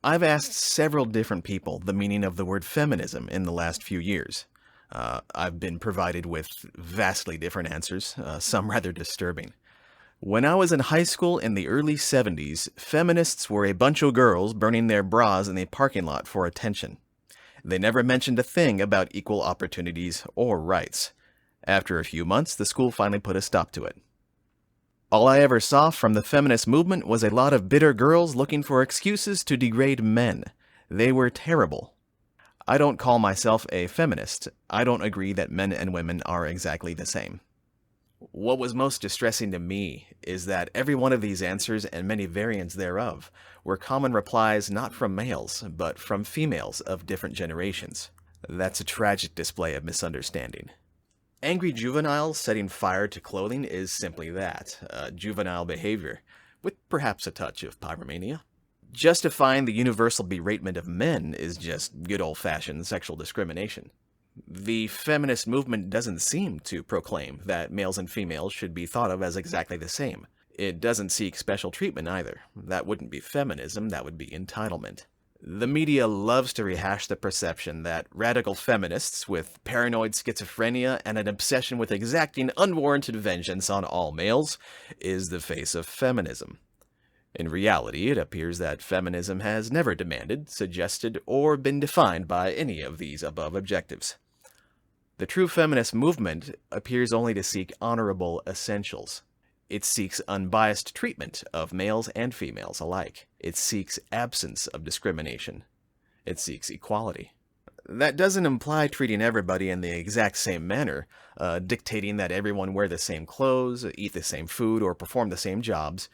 I've asked several different people the meaning of the word feminism in the last few years. I've been provided with vastly different answers, some rather disturbing. When I was in high school in the early 70s, feminists were a bunch of girls burning their bras in a parking lot for attention. They never mentioned a thing about equal opportunities or rights. After a few months, the school finally put a stop to it. All I ever saw from the feminist movement was a lot of bitter girls looking for excuses to degrade men. They were terrible. I don't call myself a feminist. I don't agree that men and women are exactly the same. What was most distressing to me is that every one of these answers and many variants thereof were common replies not from males, but from females of different generations. That's a tragic display of misunderstanding. Angry juveniles setting fire to clothing is simply that, juvenile behavior, with perhaps a touch of pyromania. Justifying the universal beratement of men is just good old-fashioned sexual discrimination. The feminist movement doesn't seem to proclaim that males and females should be thought of as exactly the same. It doesn't seek special treatment either. That wouldn't be feminism, that would be entitlement. The media loves to rehash the perception that radical feminists with paranoid schizophrenia and an obsession with exacting unwarranted vengeance on all males is the face of feminism. In reality, it appears that feminism has never demanded, suggested, or been defined by any of these above objectives. The true feminist movement appears only to seek honorable essentials. It seeks unbiased treatment of males and females alike. It seeks absence of discrimination. It seeks equality. That doesn't imply treating everybody in the exact same manner, dictating that everyone wear the same clothes, eat the same food, or perform the same jobs.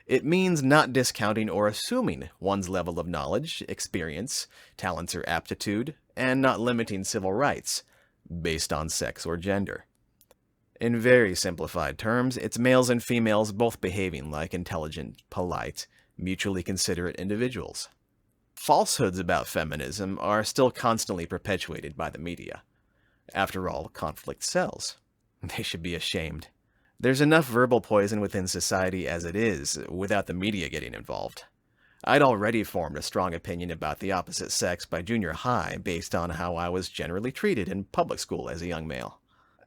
It means not discounting or assuming one's level of knowledge, experience, talents, or aptitude, and not limiting civil rights based on sex or gender. In very simplified terms, it's males and females both behaving like intelligent, polite, mutually considerate individuals. Falsehoods about feminism are still constantly perpetuated by the media. After all, conflict sells. They should be ashamed. There's enough verbal poison within society as it is, without the media getting involved. I'd already formed a strong opinion about the opposite sex by junior high based on how I was generally treated in public school as a young male.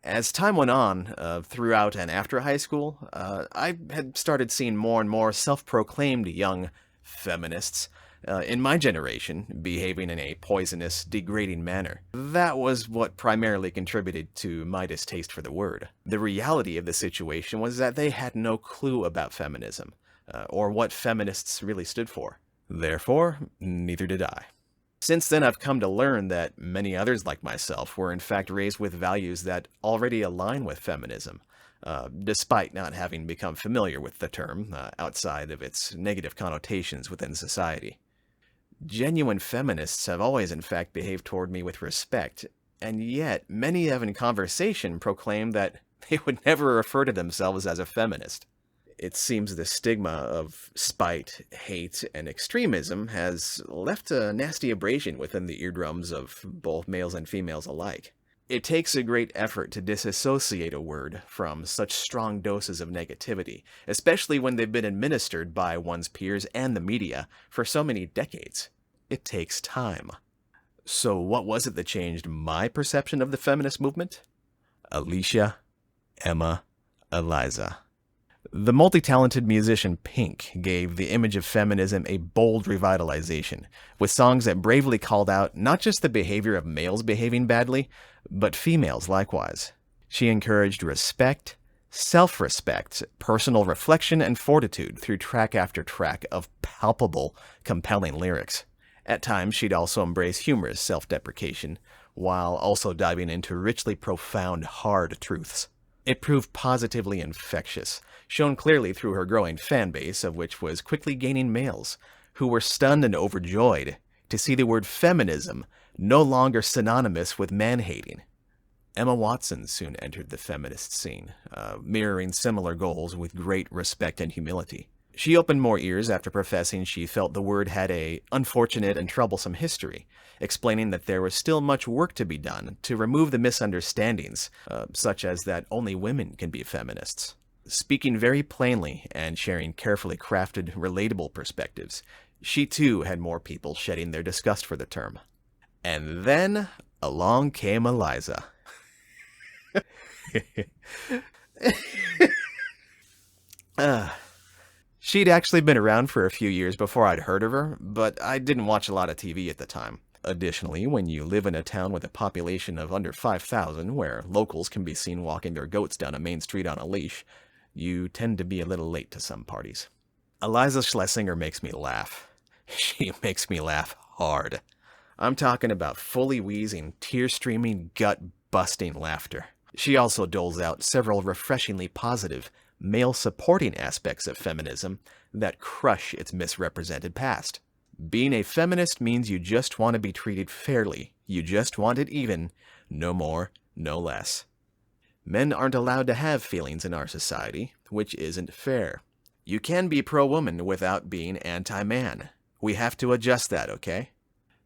As time went on, throughout and after high school, I had started seeing more and more self-proclaimed young feminists in my generation behaving in a poisonous, degrading manner. That was what primarily contributed to my distaste for the word. The reality of the situation was that they had no clue about feminism, or what feminists really stood for. Therefore, neither did I. Since then, I've come to learn that many others like myself were in fact raised with values that already align with feminism, despite not having become familiar with the term outside of its negative connotations within society. Genuine feminists have always in fact behaved toward me with respect, and yet many have in conversation proclaimed that they would never refer to themselves as a feminist. It seems the stigma of spite, hate, and extremism has left a nasty abrasion within the eardrums of both males and females alike. It takes a great effort to disassociate a word from such strong doses of negativity, especially when they've been administered by one's peers and the media for so many decades. It takes time. So what was it that changed my perception of the feminist movement? Alicia, Emma, Eliza. The multi-talented musician Pink gave the image of feminism a bold revitalization, with songs that bravely called out not just the behavior of males behaving badly, but females likewise. She encouraged respect, self-respect, personal reflection, and fortitude through track after track of palpable, compelling lyrics. At times, she'd also embrace humorous self-deprecation, while also diving into richly profound, hard truths. It proved positively infectious, shown clearly through her growing fan base, of which was quickly gaining males, who were stunned and overjoyed to see the word feminism no longer synonymous with man-hating. Emma Watson soon entered the feminist scene, mirroring similar goals with great respect and humility. She opened more ears after professing she felt the word had a unfortunate and troublesome history, explaining that there was still much work to be done to remove the misunderstandings, such as that only women can be feminists. Speaking very plainly and sharing carefully crafted, relatable perspectives, She too had more people shedding their disgust for the term. And then along came Eliza. She'd actually been around for a few years before I'd heard of her, but I didn't watch a lot of TV at the time. Additionally, when you live in a town with a population of under 5,000, where locals can be seen walking their goats down a main street on a leash, you tend to be a little late to some parties. Eliza Schlesinger makes me laugh. She makes me laugh hard. I'm talking about fully wheezing, tear-streaming, gut-busting laughter. She also doles out several refreshingly positive, male-supporting aspects of feminism that crush its misrepresented past. Being a feminist means you just want to be treated fairly. You just want it even. No more, no less. Men aren't allowed to have feelings in our society, which isn't fair. You can be pro-woman without being anti-man. We have to adjust that, okay?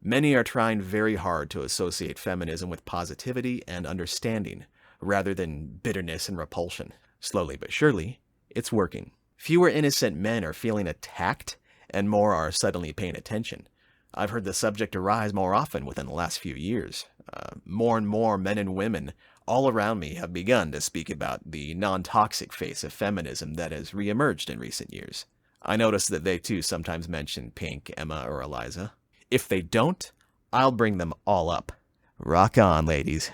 Many are trying very hard to associate feminism with positivity and understanding, rather than bitterness and repulsion. Slowly but surely, it's working. Fewer innocent men are feeling attacked, and more are suddenly paying attention. I've heard the subject arise more often within the last few years. More and more men and women all around me have begun to speak about the non-toxic face of feminism that has reemerged in recent years. I notice that they too sometimes mention Pink, Emma, or Eliza. If they don't, I'll bring them all up. Rock on, ladies.